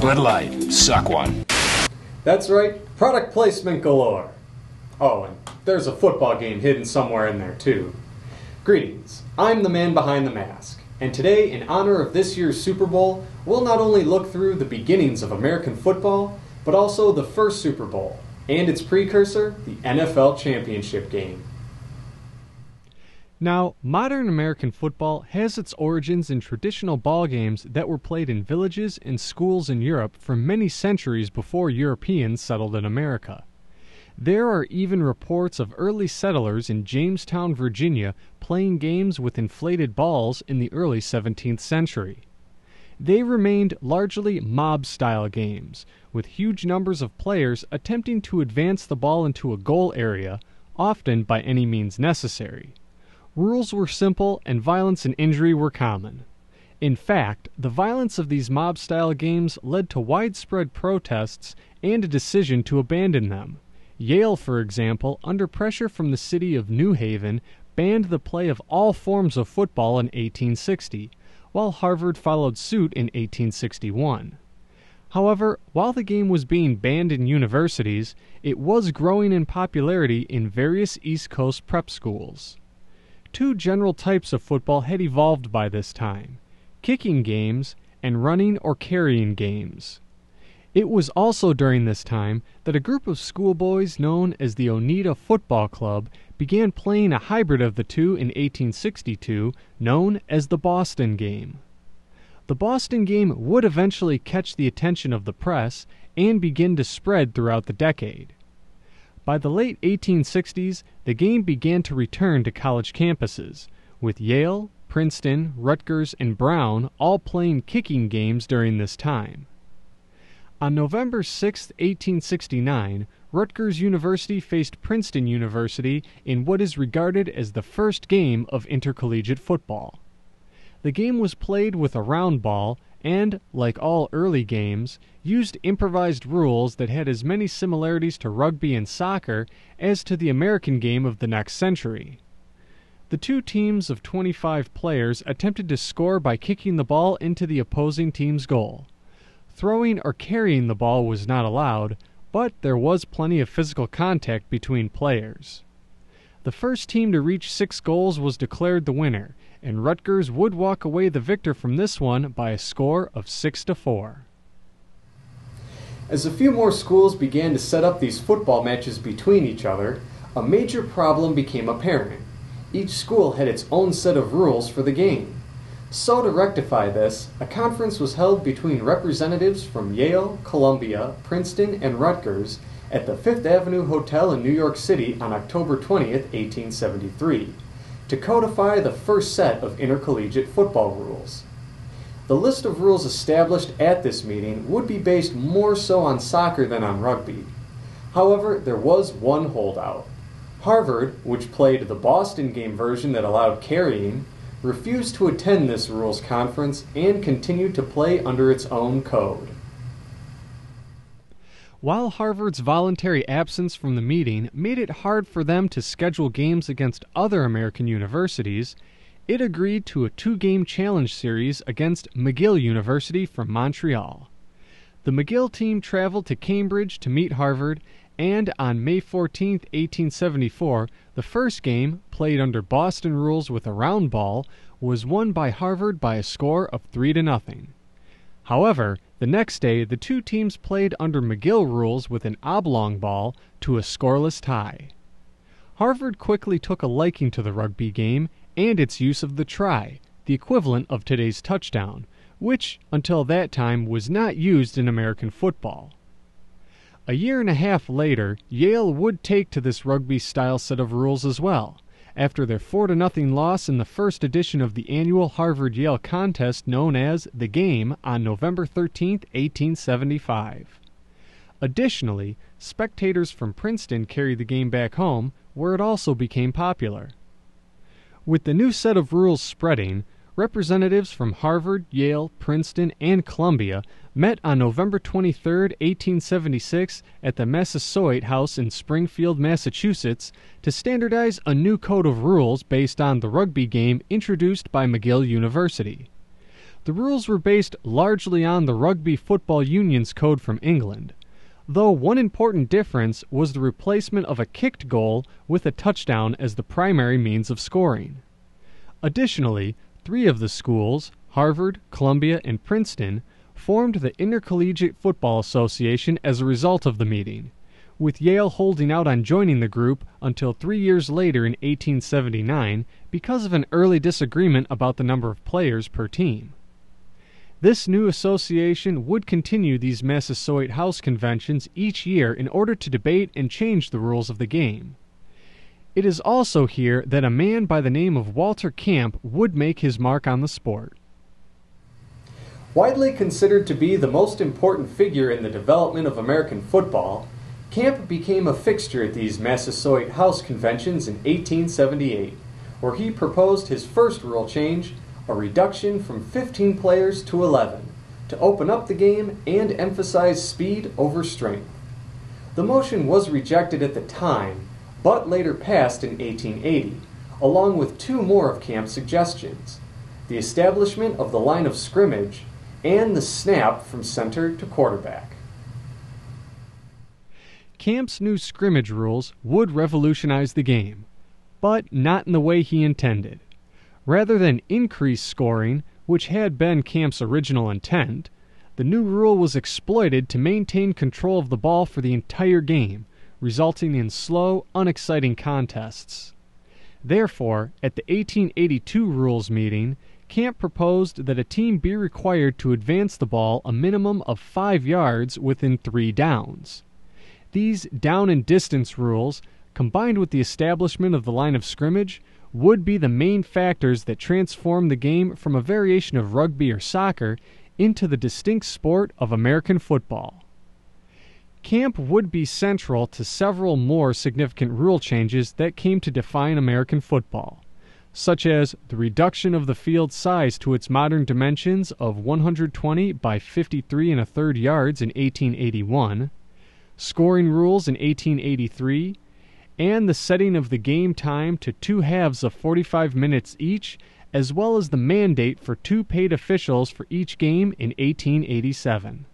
Bud Light, suck one. That's right, product placement galore. Oh, and there's a football game hidden somewhere in there too. Greetings, I'm the man behind the mask, and today, in honor of this year's Super Bowl, we'll not only look through the beginnings of American football, but also the first Super Bowl, and its precursor, the NFL Championship game. Now, modern American football has its origins in traditional ball games that were played in villages and schools in Europe for many centuries before Europeans settled in America. There are even reports of early settlers in Jamestown, Virginia, playing games with inflated balls in the early 17th century. They remained largely mob-style games, with huge numbers of players attempting to advance the ball into a goal area, often by any means necessary. Rules were simple and violence and injury were common. In fact, the violence of these mob-style games led to widespread protests and a decision to abandon them. Yale, for example, under pressure from the city of New Haven, banned the play of all forms of football in 1860, while Harvard followed suit in 1861. However, while the game was being banned in universities, it was growing in popularity in various East Coast prep schools. Two general types of football had evolved by this time: kicking games and running or carrying games. It was also during this time that a group of schoolboys known as the Oneida Football Club began playing a hybrid of the two in 1862, known as the Boston Game. The Boston Game would eventually catch the attention of the press and begin to spread throughout the decade. By the late 1860s, the game began to return to college campuses, with Yale, Princeton, Rutgers, and Brown all playing kicking games during this time. On November 6, 1869, Rutgers University faced Princeton University in what is regarded as the first game of intercollegiate football. The game was played with a round ball and, like all early games, used improvised rules that had as many similarities to rugby and soccer as to the American game of the next century. The two teams of 25 players attempted to score by kicking the ball into the opposing team's goal. Throwing or carrying the ball was not allowed, but there was plenty of physical contact between players. The first team to reach 6 goals was declared the winner, and Rutgers would walk away the victor from this one by a score of 6-4. As a few more schools began to set up these football matches between each other, a major problem became apparent. Each school had its own set of rules for the game. So to rectify this, a conference was held between representatives from Yale, Columbia, Princeton, and Rutgers at the Fifth Avenue Hotel in New York City on October 20th, 1873, to codify the first set of intercollegiate football rules. The list of rules established at this meeting would be based more so on soccer than on rugby. However, there was one holdout. Harvard, which played the Boston Game version that allowed carrying, refused to attend this rules conference and continued to play under its own code. While Harvard's voluntary absence from the meeting made it hard for them to schedule games against other American universities, it agreed to a 2-game challenge series against McGill University from Montreal. The McGill team traveled to Cambridge to meet Harvard, and on May 14, 1874, the first game, played under Boston rules with a round ball, was won by Harvard by a score of 3-0. However, the next day the two teams played under McGill rules with an oblong ball to a scoreless tie. Harvard quickly took a liking to the rugby game and its use of the try, the equivalent of today's touchdown, which, until that time, was not used in American football. A year and a half later, Yale would take to this rugby-style set of rules as well, after their 4-0 loss in the first edition of the annual Harvard-Yale contest known as The Game on November 13, 1875. Additionally, spectators from Princeton carried the game back home, where it also became popular. With the new set of rules spreading, representatives from Harvard, Yale, Princeton, and Columbia met on November 23, 1876 at the Massasoit House in Springfield, Massachusetts, to standardize a new code of rules based on the rugby game introduced by McGill University. The rules were based largely on the Rugby Football Union's code from England, though one important difference was the replacement of a kicked goal with a touchdown as the primary means of scoring. Additionally, 3 of the schools, Harvard, Columbia, and Princeton, formed the Intercollegiate Football Association as a result of the meeting, with Yale holding out on joining the group until 3 years later in 1879 because of an early disagreement about the number of players per team. This new association would continue these Massasoit House conventions each year in order to debate and change the rules of the game. It is also here that a man by the name of Walter Camp would make his mark on the sport. Widely considered to be the most important figure in the development of American football, Camp became a fixture at these Massasoit House conventions in 1878, where he proposed his first rule change, a reduction from 15 players to 11, to open up the game and emphasize speed over strength. The motion was rejected at the time, but later passed in 1880, along with 2 more of Camp's suggestions: the establishment of the line of scrimmage and the snap from center to quarterback. Camp's new scrimmage rules would revolutionize the game, but not in the way he intended. Rather than increase scoring, which had been Camp's original intent, the new rule was exploited to maintain control of the ball for the entire game, resulting in slow, unexciting contests. Therefore, at the 1882 rules meeting, Camp proposed that a team be required to advance the ball a minimum of 5 yards within 3 downs. These down and distance rules, combined with the establishment of the line of scrimmage, would be the main factors that transformed the game from a variation of rugby or soccer into the distinct sport of American football. Camp would be central to several more significant rule changes that came to define American football, such as the reduction of the field size to its modern dimensions of 120 by 53 1/3 yards in 1881, scoring rules in 1883, and the setting of the game time to 2 halves of 45 minutes each, as well as the mandate for 2 paid officials for each game in 1887.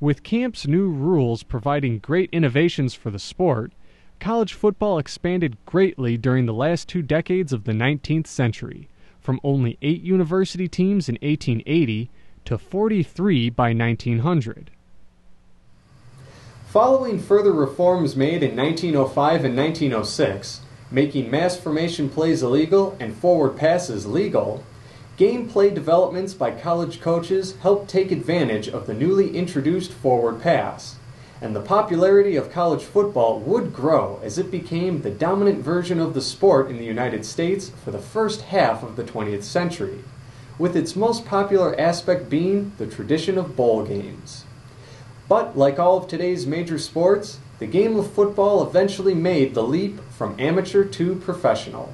With Camp's new rules providing great innovations for the sport, college football expanded greatly during the last 2 decades of the 19th century, from only 8 university teams in 1880 to 43 by 1900. Following further reforms made in 1905 and 1906, making mass formation plays illegal and forward passes legal, gameplay developments by college coaches helped take advantage of the newly introduced forward pass, and the popularity of college football would grow as it became the dominant version of the sport in the United States for the first half of the 20th century, with its most popular aspect being the tradition of bowl games. But like all of today's major sports, the game of football eventually made the leap from amateur to professional.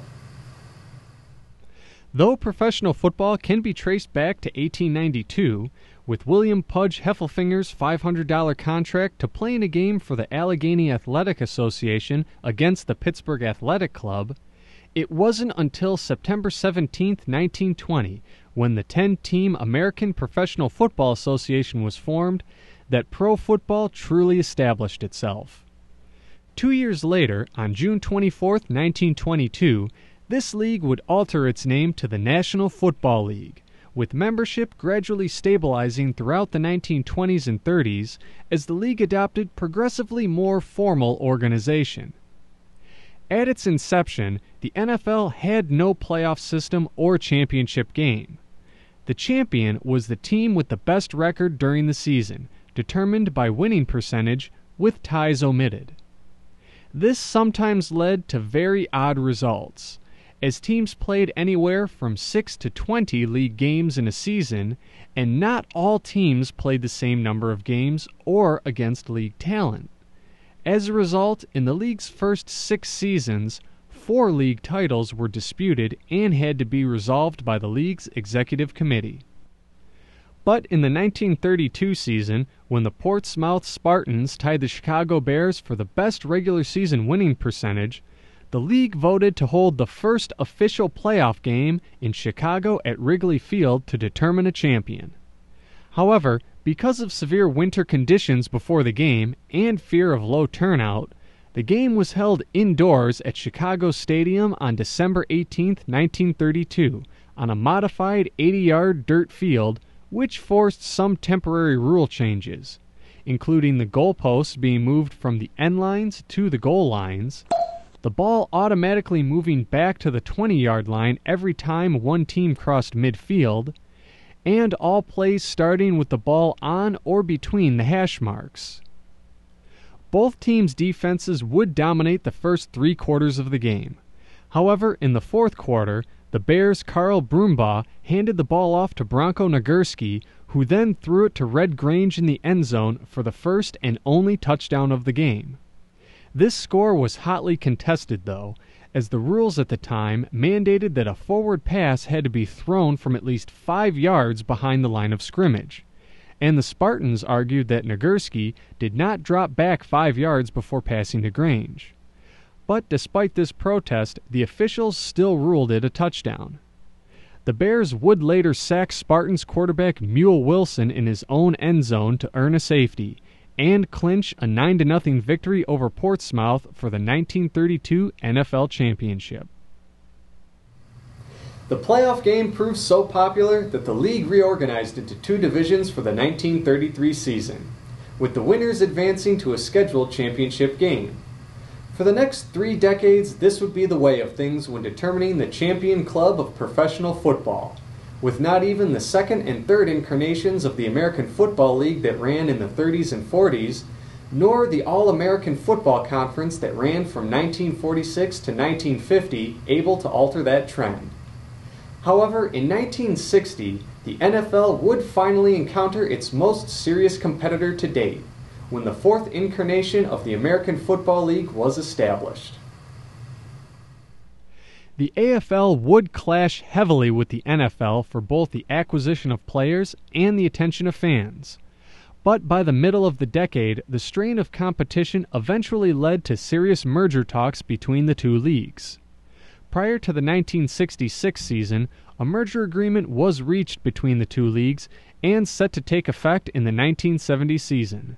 Though professional football can be traced back to 1892, with William Pudge Heffelfinger's $500 contract to play in a game for the Allegheny Athletic Association against the Pittsburgh Athletic Club, it wasn't until September 17, 1920, when the 10-team American Professional Football Association was formed, that pro football truly established itself. 2 years later, on June 24, 1922, this league would alter its name to the National Football League, with membership gradually stabilizing throughout the 1920s and 30s as the league adopted progressively more formal organization. At its inception, the NFL had no playoff system or championship game. The champion was the team with the best record during the season, determined by winning percentage, with ties omitted. This sometimes led to very odd results, as teams played anywhere from 6 to 20 league games in a season, and not all teams played the same number of games or against league talent. As a result, in the league's first 6 seasons, 4 league titles were disputed and had to be resolved by the league's executive committee. But in the 1932 season, when the Portsmouth Spartans tied the Chicago Bears for the best regular season winning percentage, the league voted to hold the first official playoff game in Chicago at Wrigley Field to determine a champion. However, because of severe winter conditions before the game and fear of low turnout, the game was held indoors at Chicago Stadium on December 18, 1932, on a modified 80-yard dirt field, which forced some temporary rule changes, including the goalposts being moved from the end lines to the goal lines, the ball automatically moving back to the 20-yard line every time one team crossed midfield, and all plays starting with the ball on or between the hash marks. Both teams' defenses would dominate the first 3 quarters of the game. However, in the fourth quarter, the Bears' Carl Brumbaugh handed the ball off to Bronco Nagurski, who then threw it to Red Grange in the end zone for the first and only touchdown of the game. This score was hotly contested, though, as the rules at the time mandated that a forward pass had to be thrown from at least 5 yards behind the line of scrimmage, and the Spartans argued that Nagurski did not drop back 5 yards before passing to Grange. But despite this protest, the officials still ruled it a touchdown. The Bears would later sack Spartans quarterback Mule Wilson in his own end zone to earn a safety, and clinch a 9-0 victory over Portsmouth for the 1932 NFL Championship. The playoff game proved so popular that the league reorganized into 2 divisions for the 1933 season, with the winners advancing to a scheduled championship game. For the next 3 decades, this would be the way of things when determining the champion club of professional football, with not even the second and third incarnations of the American Football League that ran in the 30s and 40s, nor the All-American Football Conference that ran from 1946 to 1950 able to alter that trend. However, in 1960, the NFL would finally encounter its most serious competitor to date, when the 4th incarnation of the American Football League was established. The AFL would clash heavily with the NFL for both the acquisition of players and the attention of fans. But by the middle of the decade, the strain of competition eventually led to serious merger talks between the 2 leagues. Prior to the 1966 season, a merger agreement was reached between the 2 leagues and set to take effect in the 1970 season.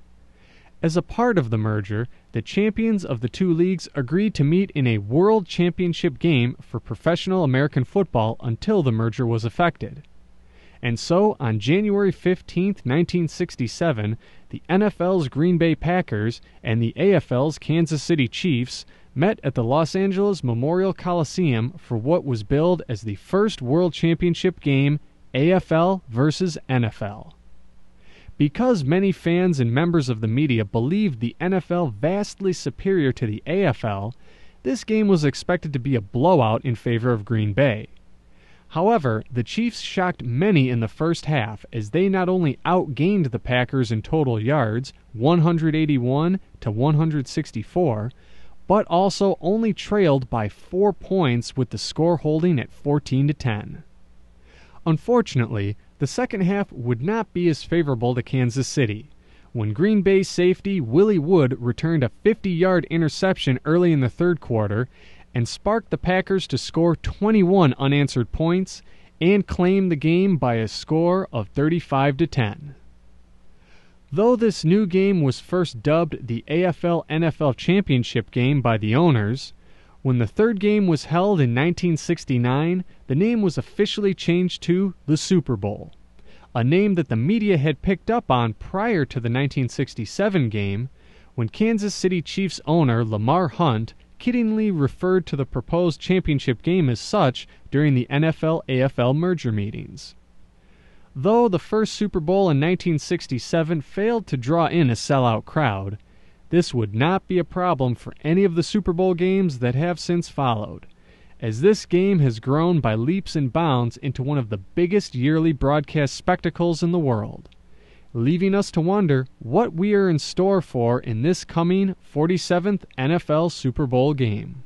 As a part of the merger, the champions of the 2 leagues agreed to meet in a World Championship game for professional American football until the merger was effected. And so, on January 15, 1967, the NFL's Green Bay Packers and the AFL's Kansas City Chiefs met at the Los Angeles Memorial Coliseum for what was billed as the first World Championship game, AFL versus NFL. Because many fans and members of the media believed the NFL vastly superior to the AFL, this game was expected to be a blowout in favor of Green Bay. However, the Chiefs shocked many in the first half as they not only outgained the Packers in total yards, 181 to 164, but also only trailed by 4 points with the score holding at 14-10. Unfortunately, the second half would not be as favorable to Kansas City, when Green Bay safety Willie Wood returned a 50-yard interception early in the third quarter and sparked the Packers to score 21 unanswered points and claim the game by a score of 35-10. Though this new game was first dubbed the AFL-NFL Championship game by the owners, when the third game was held in 1969, the name was officially changed to the Super Bowl, a name that the media had picked up on prior to the 1967 game, when Kansas City Chiefs owner Lamar Hunt kiddingly referred to the proposed championship game as such during the NFL-AFL merger meetings. Though the first Super Bowl in 1967 failed to draw in a sellout crowd, this would not be a problem for any of the Super Bowl games that have since followed, as this game has grown by leaps and bounds into one of the biggest yearly broadcast spectacles in the world, leaving us to wonder what we are in store for in this coming 47th NFL Super Bowl game.